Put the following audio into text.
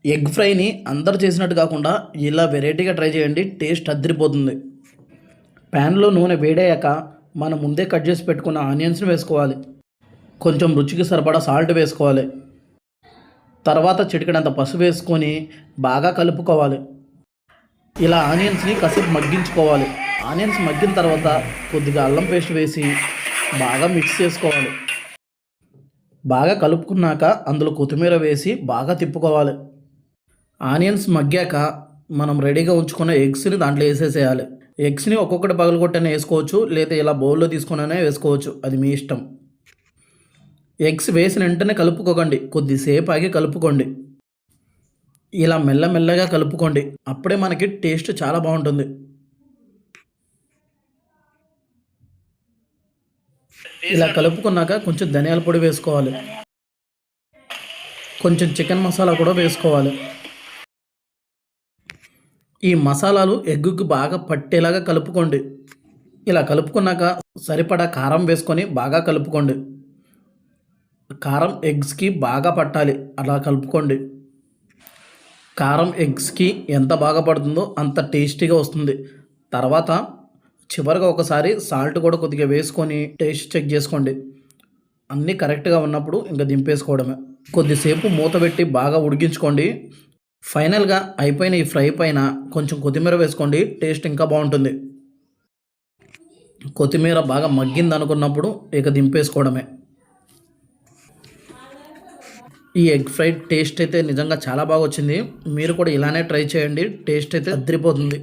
Egg ఫ్రైని అందరు చేసినట్టు కాకుండా ఇలా వెరైటీగా ట్రై చేయండి, టేస్ట్ అదిరిపోతుంది. ప్యాన్లో నూనె వేడయ్యాక మనం ముందే కట్ చేసి పెట్టుకున్న ఆనియన్స్ని వేసుకోవాలి. కొంచెం రుచికి సరిపడా సాల్ట్ వేసుకోవాలి. తర్వాత చిటికెడంత పసుపు వేసుకొని బాగా కలుపుకోవాలి. ఇలా ఆనియన్స్ని కాసేపు మగ్గించుకోవాలి. ఆనియన్స్ మగ్గిన తర్వాత కొద్దిగా అల్లం పేస్ట్ వేసి బాగా మిక్స్ చేసుకోవాలి. బాగా కలుపుకున్నాక అందులో కొత్తిమీర వేసి బాగా తిప్పుకోవాలి. ఆనియన్స్ మగ్గాక మనం రెడీగా ఉంచుకున్న ఎగ్స్ని దాంట్లో వేసేసేయాలి. ఎగ్స్ని ఒక్కొక్కటి పగలగొట్టనే వేసుకోవచ్చు, లేదా ఇలా బౌల్లో తీసుకునే వేసుకోవచ్చు, అది మీ ఇష్టం. ఎగ్స్ వేసిన వెంటనే కలుపుకోకండి, కొద్దిసేపు ఆగి కలుపుకోండి. ఇలా మెల్లమెల్లగా కలుపుకోండి, అప్పుడే మనకి టేస్ట్ చాలా బాగుంటుంది. ఇలా కలుపుకున్నాక కొంచెం ధనియాల పొడి వేసుకోవాలి. కొంచెం చికెన్ మసాలా కూడా వేసుకోవాలి. ఈ మసాలాలు ఎగ్గుకి బాగా పట్టేలాగా కలుపుకోండి. ఇలా కలుపుకున్నాక సరిపడా కారం వేసుకొని బాగా కలుపుకోండి. కారం ఎగ్స్కి బాగా పట్టాలి, అలా కలుపుకోండి. కారం ఎగ్స్కి ఎంత బాగా పడుతుందో అంత టేస్టీగా వస్తుంది. తర్వాత చివరిగా ఒకసారి సాల్ట్ కూడా కొద్దిగా వేసుకొని టేస్ట్ చెక్ చేసుకోండి. అన్నీ కరెక్ట్గా ఉన్నప్పుడు ఇంకా దింపేసుకోవడమే. కొద్దిసేపు మూత పెట్టి బాగా ఉడికించుకోండి. ఫైనల్గా అయిపోయిన ఈ ఫ్రై పైన కొంచెం కొత్తిమీర వేసుకోండి, టేస్ట్ ఇంకా బాగుంటుంది. కొత్తిమీర బాగా మగ్గింది అనుకున్నప్పుడు ఇక దింపేసుకోవడమే. ఈ ఎగ్ ఫ్రైడ్ టేస్ట్ అయితే నిజంగా చాలా బాగా వచ్చింది. మీరు కూడా ఇలానే ట్రై చేయండి, టేస్ట్ అయితే అదిరిపోతుంది.